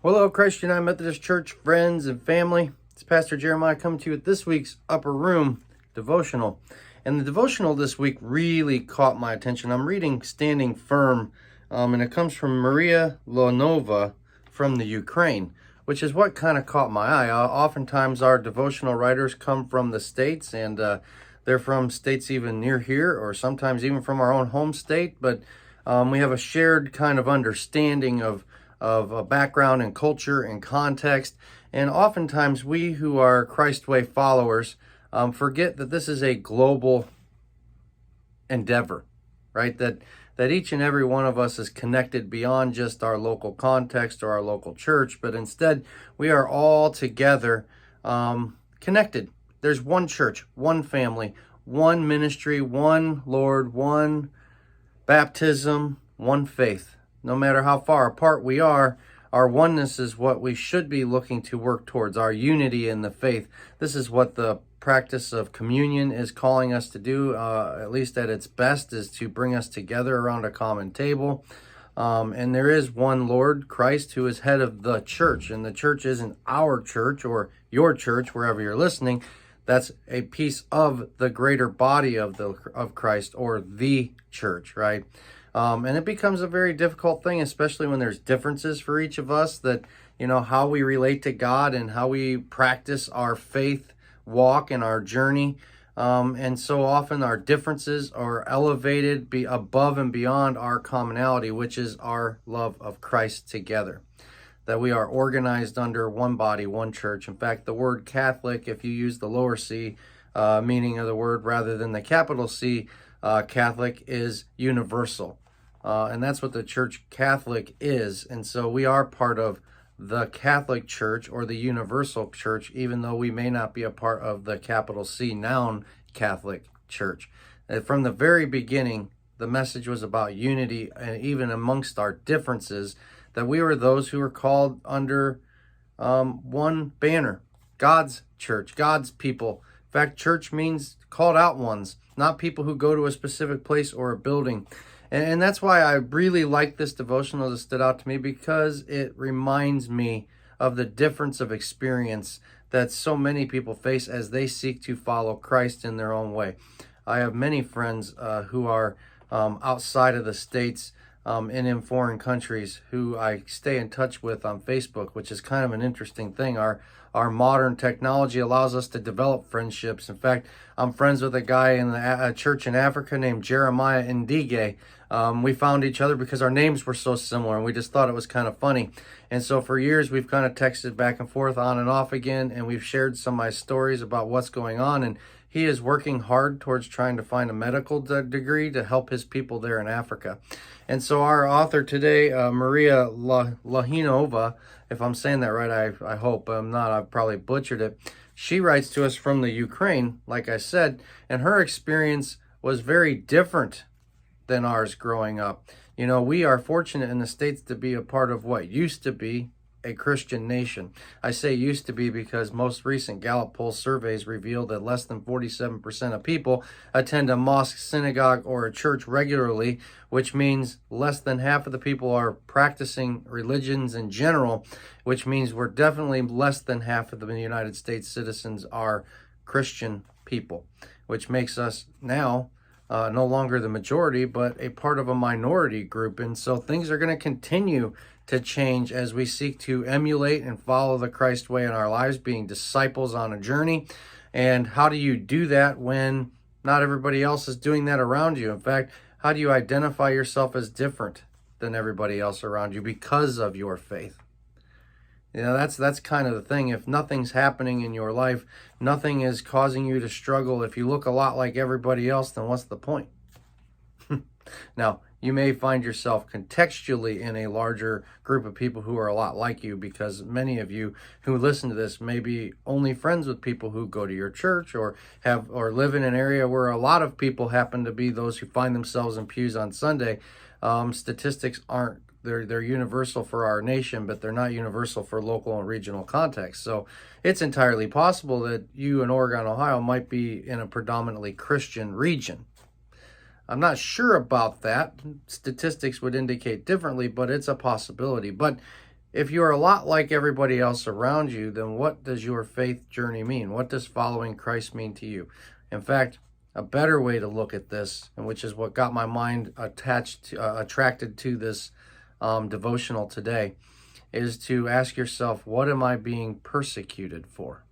Well, hello, Christ United Methodist Church friends and family. It's Pastor Jeremiah coming to you with this week's Upper Room devotional. And the devotional this week really caught my attention. I'm reading Standing Firm, and it comes from Maria Lonova from the Ukraine, which is what kind of caught my eye. Oftentimes our devotional writers come from the States, and they're from states even near here, or sometimes even from our own home state, but we have a shared kind of understanding of a background and culture and context. And oftentimes we who are Christ Way followers forget that this is a global endeavor, right? That each and every one of us is connected beyond just our local context or our local church, but instead we are all together connected. There's one church, one family, one ministry, one Lord, one baptism, one faith. No matter how far apart we are, our oneness is what we should be looking to work towards, our unity in the faith. This is what the practice of communion is calling us to do, at least at its best, is to bring us together around a common table. And there is one Lord, Christ, who is head of the church. And the church isn't our church or your church, wherever you're listening. That's a piece of the greater body of Christ, or the church, right? And it becomes a very difficult thing, especially when there's differences for each of us, that, how we relate to God and how we practice our faith walk and our journey. And so often our differences are elevated above and beyond our commonality, which is our love of Christ together. That we are organized under one body, one church. In fact, the word Catholic, if you use the lower C meaning of the word rather than the capital C, Catholic is universal. And that's what the Church Catholic is. And so we are part of the Catholic Church, or the Universal Church, even though we may not be a part of the capital C noun Catholic Church. And from the very beginning, the message was about unity, and even amongst our differences, that we were those who were called under one banner, God's church, God's people. In fact, church means called out ones, not people who go to a specific place or a building. And that's why I really like this devotional that stood out to me, because it reminds me of the difference of experience that so many people face as they seek to follow Christ in their own way. I have many friends who are outside of the States and in foreign countries who I stay in touch with on Facebook, which is kind of an interesting thing. Our modern technology allows us to develop friendships. In fact, I'm friends with a guy in a church in Africa named Jeremiah Ndige. We found each other because our names were so similar, and we just thought it was kind of funny. And so for years, we've kind of texted back and forth on and off again, and we've shared some of my stories about what's going on. And he is working hard towards trying to find a medical degree to help his people there in Africa. And so our author today, Maria Lahinova, if I'm saying that right, I hope I'm not, I've probably butchered it. She writes to us from the Ukraine, like I said, and her experience was very different than ours growing up. We are fortunate in the States to be a part of what used to be a Christian nation. I say used to be because most recent Gallup poll surveys reveal that less than 47% of people attend a mosque, synagogue, or a church regularly, which means less than half of the people are practicing religions in general, which means we're definitely less than half of the United States citizens are Christian people, which makes us now no longer the majority, but a part of a minority group. And so things are going to continue to change as we seek to emulate and follow the Christ way in our lives, being disciples on a journey. And how do you do that when not everybody else is doing that around you? In fact, how do you identify yourself as different than everybody else around you because of your faith? That's kind of the thing. If nothing's happening in your life, nothing is causing you to struggle, if you look a lot like everybody else, then what's the point? Now, you may find yourself contextually in a larger group of people who are a lot like you, because many of you who listen to this may be only friends with people who go to your church or live in an area where a lot of people happen to be those who find themselves in pews on Sunday. Statistics aren't, they're universal for our nation, but they're not universal for local and regional contexts. So it's entirely possible that you in Oregon, Ohio might be in a predominantly Christian region. I'm not sure about that. Statistics would indicate differently, but it's a possibility. But if you're a lot like everybody else around you, then what does your faith journey mean? What does following Christ mean to you? In fact, a better way to look at this, and which is what got my mind attracted to this devotional today, is to ask yourself, what am I being persecuted for?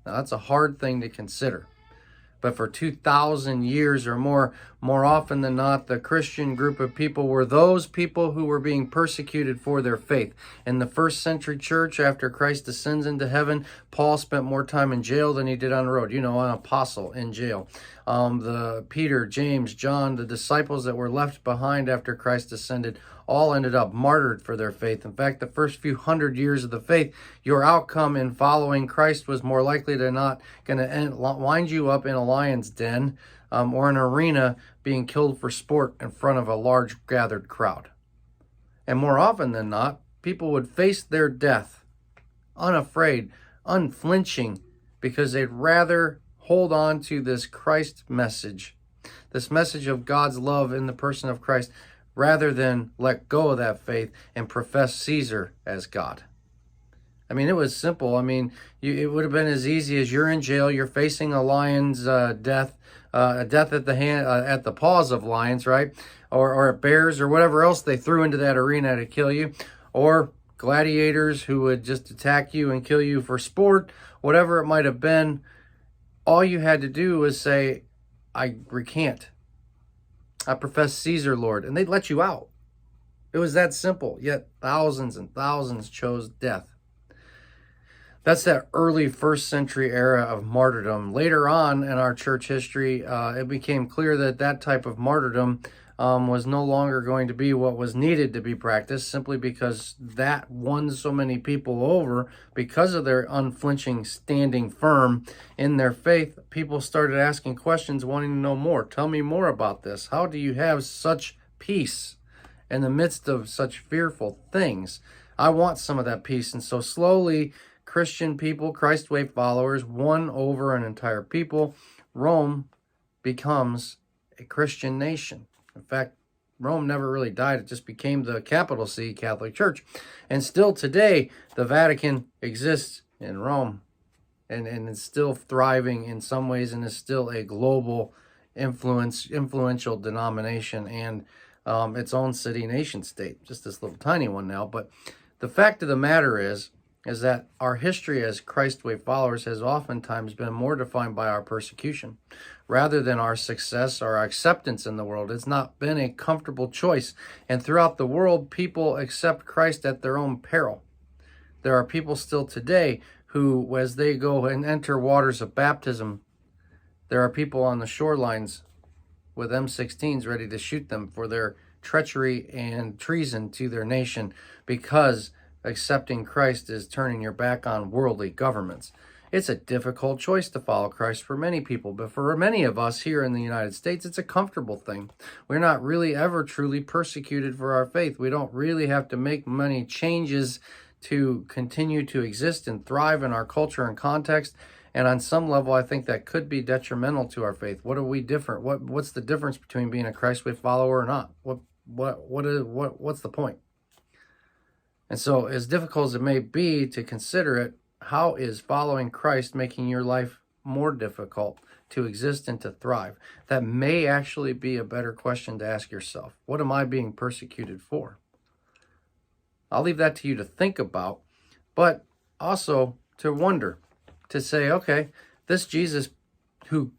Now, that's a hard thing to consider. But for 2,000 years or more often than not, the Christian group of people were those people who were being persecuted for their faith. In the first century church, after Christ ascends into heaven, Paul spent more time in jail than he did on the road. You know, an apostle in jail. The Peter, James, John, the disciples that were left behind after Christ ascended, all ended up martyred for their faith. In fact, the first few hundred years of the faith, your outcome in following Christ was more likely than not going to wind you up in a lion's den or an arena being killed for sport in front of a large gathered crowd. And more often than not, people would face their death unafraid, unflinching, because they'd rather hold on to this Christ message, this message of God's love in the person of Christ, rather than let go of that faith and profess Caesar as God. I mean, it was simple. I mean, it would have been as easy as you're in jail, you're facing a lion's death, a death at the paws of lions, right? Or bears or whatever else they threw into that arena to kill you, or gladiators who would just attack you and kill you for sport, whatever it might have been. All you had to do was say, I recant. I profess Caesar, Lord, and they'd let you out. It was that simple, yet thousands and thousands chose death. That's that early first century era of martyrdom. Later on in our church history, it became clear that that type of martyrdom was no longer going to be what was needed to be practiced, simply because that won so many people over because of their unflinching standing firm in their faith. People started asking questions, wanting to know more. Tell me more about this. How do you have such peace in the midst of such fearful things? I want some of that peace. And so slowly, Christian people, Christ Way followers, won over an entire people. Rome becomes a Christian nation. In fact, Rome never really died. It just became the capital C, Catholic Church. And still today, the Vatican exists in Rome. And it's still thriving in some ways, and is still a global influential denomination and its own city, nation state. Just this little tiny one now. But the fact of the matter is that our history as Christ Way followers has oftentimes been more defined by our persecution rather than our success or our acceptance in the world. It's not been a comfortable choice. And throughout the world, people accept Christ at their own peril. There are people still today who, as they go and enter waters of baptism, there are people on the shorelines with M16s ready to shoot them for their treachery and treason to their nation, because accepting Christ is turning your back on worldly governments. It's a difficult choice to follow Christ for many people, but for many of us here in the United States, it's a comfortable thing. We're not really ever truly persecuted for our faith. We don't really have to make many changes to continue to exist and thrive in our culture and context. And on some level, I think that could be detrimental to our faith. What are we different? What's the difference between being a Christ Way follower or not? What's the point? And so, as difficult as it may be to consider it, how is following Christ making your life more difficult to exist and to thrive? That may actually be a better question to ask yourself. What am I being persecuted for? I'll leave that to you to think about, but also to wonder, to say, okay, this Jesus who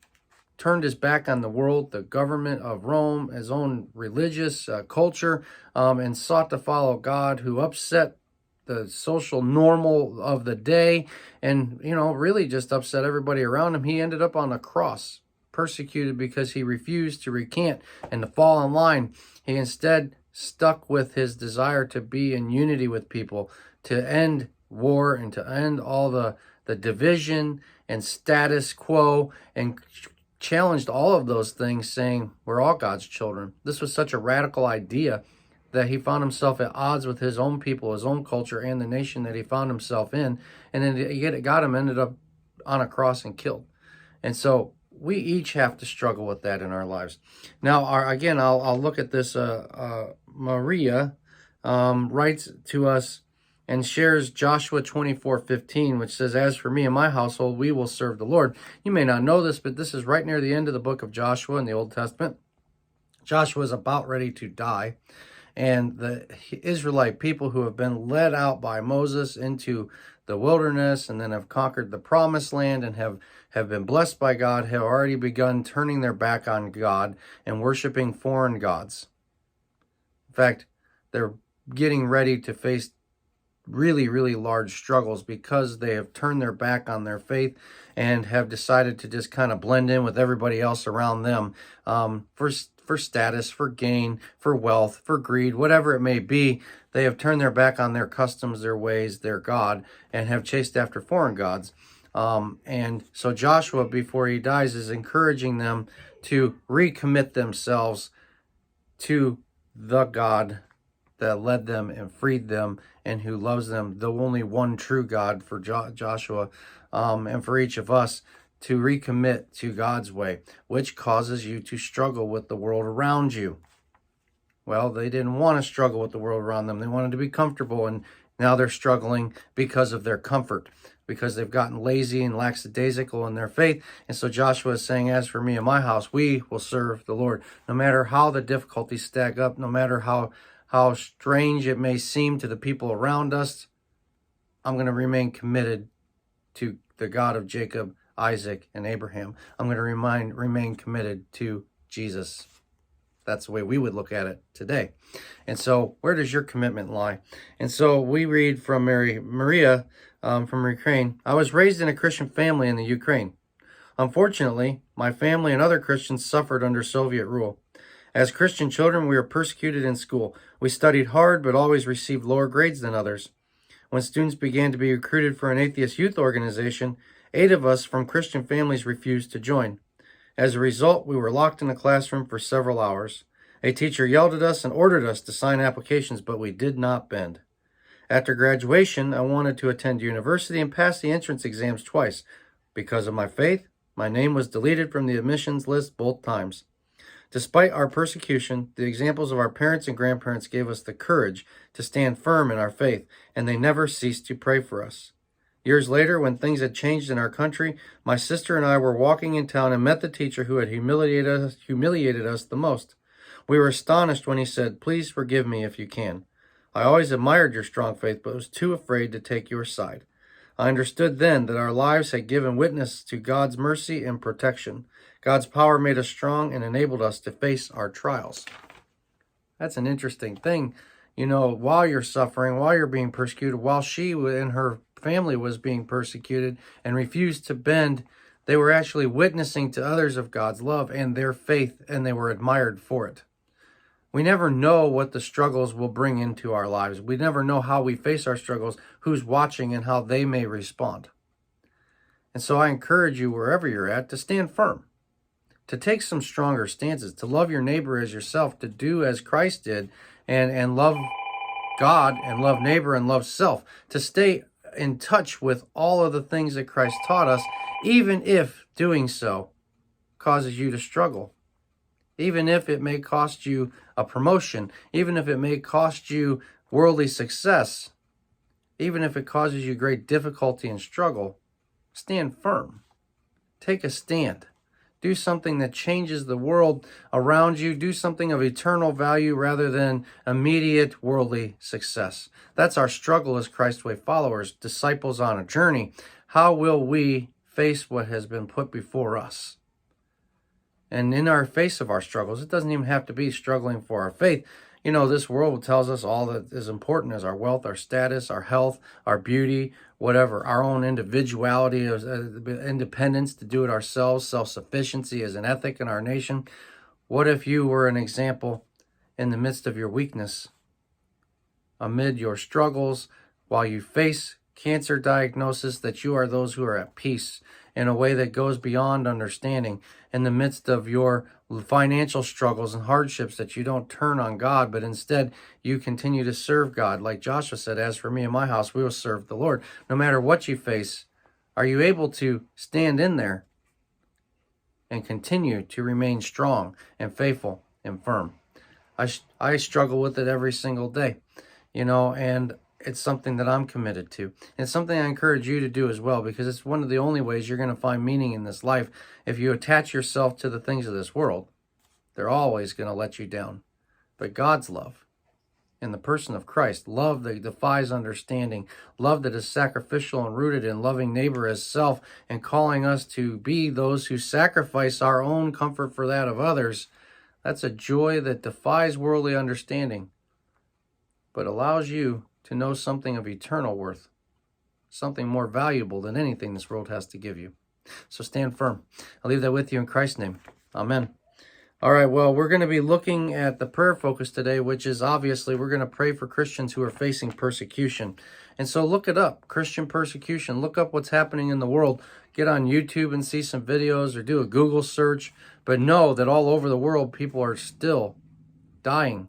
turned his back on the world, the government of Rome, his own religious culture, and sought to follow God, who upset the social normal of the day and, really just upset everybody around him. He ended up on a cross, persecuted because he refused to recant and to fall in line. He instead stuck with his desire to be in unity with people, to end war and to end all the division and status quo, and challenged all of those things, saying we're all God's children. This was such a radical idea that he found himself at odds with his own people, his own culture, and the nation that he found himself in. And then it got him, ended up on a cross and killed. And so we each have to struggle with that in our lives. Now, again, I'll look at this Maria, writes to us and shares Joshua 24:15, which says, "As for me and my household, we will serve the Lord." You may not know this, but this is right near the end of the book of Joshua in the Old Testament. Joshua is about ready to die, and the Israelite people who have been led out by Moses into the wilderness and then have conquered the promised land and have been blessed by God have already begun turning their back on God and worshiping foreign gods. In fact, they're getting ready to face really, really large struggles because they have turned their back on their faith and have decided to just kind of blend in with everybody else around them, for status, for gain, for wealth, for greed, whatever it may be. They have turned their back on their customs, their ways, their God, and have chased after foreign gods. And so Joshua, before he dies, is encouraging them to recommit themselves to the God that led them and freed them and who loves them, the only one true God for Joshua, and for each of us to recommit to God's way, which causes you to struggle with the world around you. Well, they didn't want to struggle with the world around them. They wanted to be comfortable, and now they're struggling because of their comfort, because they've gotten lazy and lackadaisical in their faith. And so Joshua is saying, "As for me and my house, we will serve the Lord." No matter how the difficulties stack up, no matter how strange it may seem to the people around us, I'm going to remain committed to the God of Jacob, Isaac, and Abraham. I'm going to remain committed to Jesus. That's the way we would look at it today. And so where does your commitment lie? And so we read from Maria from Ukraine. "I was raised in a Christian family in the Ukraine. Unfortunately, my family and other Christians suffered under Soviet rule. As Christian children, we were persecuted in school. We studied hard, but always received lower grades than others. When students began to be recruited for an atheist youth organization, 8 of us from Christian families refused to join. As a result, we were locked in a classroom for several hours. A teacher yelled at us and ordered us to sign applications, but we did not bend. After graduation, I wanted to attend university and pass the entrance exams twice. Because of my faith, my name was deleted from the admissions list both times. Despite our persecution, the examples of our parents and grandparents gave us the courage to stand firm in our faith, and they never ceased to pray for us. Years later, when things had changed in our country, my sister and I were walking in town and met the teacher who had humiliated us the most. We were astonished when he said, 'Please forgive me if you can. I always admired your strong faith, but was too afraid to take your side.' I understood then that our lives had given witness to God's mercy and protection. God's power made us strong and enabled us to face our trials." That's an interesting thing. You know, while you're suffering, while you're being persecuted, while she and her family was being persecuted and refused to bend, they were actually witnessing to others of God's love and their faith, and they were admired for it. We never know what the struggles will bring into our lives. We never know how we face our struggles, who's watching, and how they may respond. And so I encourage you, wherever you're at, to stand firm, to take some stronger stances, to love your neighbor as yourself, to do as Christ did, and love God and love neighbor and love self, to stay in touch with all of the things that Christ taught us, even if doing so causes you to struggle. Even if it may cost you a promotion, even if it may cost you worldly success, even if it causes you great difficulty and struggle, stand firm. Take a stand. Do something that changes the world around you. Do something of eternal value rather than immediate worldly success. That's our struggle as Christ's Way followers, disciples on a journey. How will we face what has been put before us? And in our face of our struggles, it doesn't even have to be struggling for our faith. You know, this world tells us all that is important is our wealth, our status, our health, our beauty, whatever, our own individuality, independence to do it ourselves, self-sufficiency as an ethic in our nation. What if you were an example in the midst of your weakness, amid your struggles, while you face cancer diagnosis, that you are those who are at peace in a way that goes beyond understanding, in the midst of your financial struggles and hardships, that you don't turn on God, but instead you continue to serve God. Like Joshua said, "As for me and my house, we will serve the Lord." No matter what you face, are you able to stand in there and continue to remain strong and faithful and firm? I struggle with it every single day. and it's something that I'm committed to. And it's something I encourage you to do as well, because it's one of the only ways you're going to find meaning in this life. If you attach yourself to the things of this world, they're always going to let you down. But God's love, in the person of Christ, love that defies understanding, love that is sacrificial and rooted in loving neighbor as self and calling us to be those who sacrifice our own comfort for that of others, that's a joy that defies worldly understanding, but allows you to know something of eternal worth, something more valuable than anything this world has to give you. So stand firm. I'll leave that with you in Christ's name. Amen. All right, well, we're going to be looking at the prayer focus today, which is obviously we're going to pray for Christians who are facing persecution. And so look it up, Christian persecution. Look up what's happening in the world. Get on YouTube and see some videos or do a Google search. But know that all over the world, people are still dying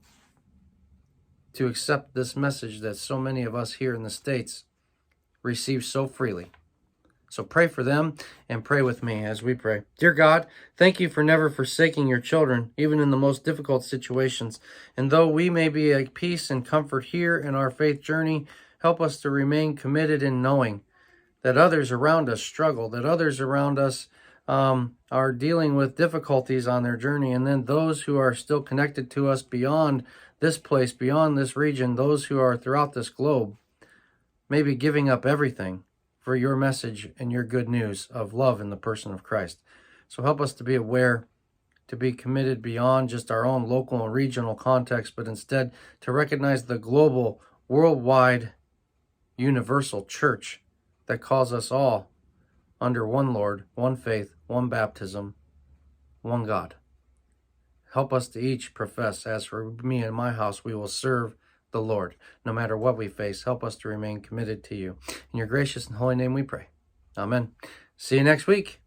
to accept this message that so many of us here in the States receive so freely. So pray for them and pray with me as we pray. Dear God, thank you for never forsaking your children, even in the most difficult situations. And though we may be at peace and comfort here in our faith journey, help us to remain committed in knowing that others around us struggle, that others around us are dealing with difficulties on their journey. And then those who are still connected to us beyond this place, beyond this region, those who are throughout this globe, may be giving up everything for your message and your good news of love in the person of Christ. So help us to be aware, to be committed beyond just our own local and regional context, but instead to recognize the global, worldwide, universal church that calls us all under one Lord, one faith, one baptism, one God. Help us to each profess, as for me and my house, we will serve the Lord. No matter what we face, help us to remain committed to you. In your gracious and holy name we pray. Amen. See you next week.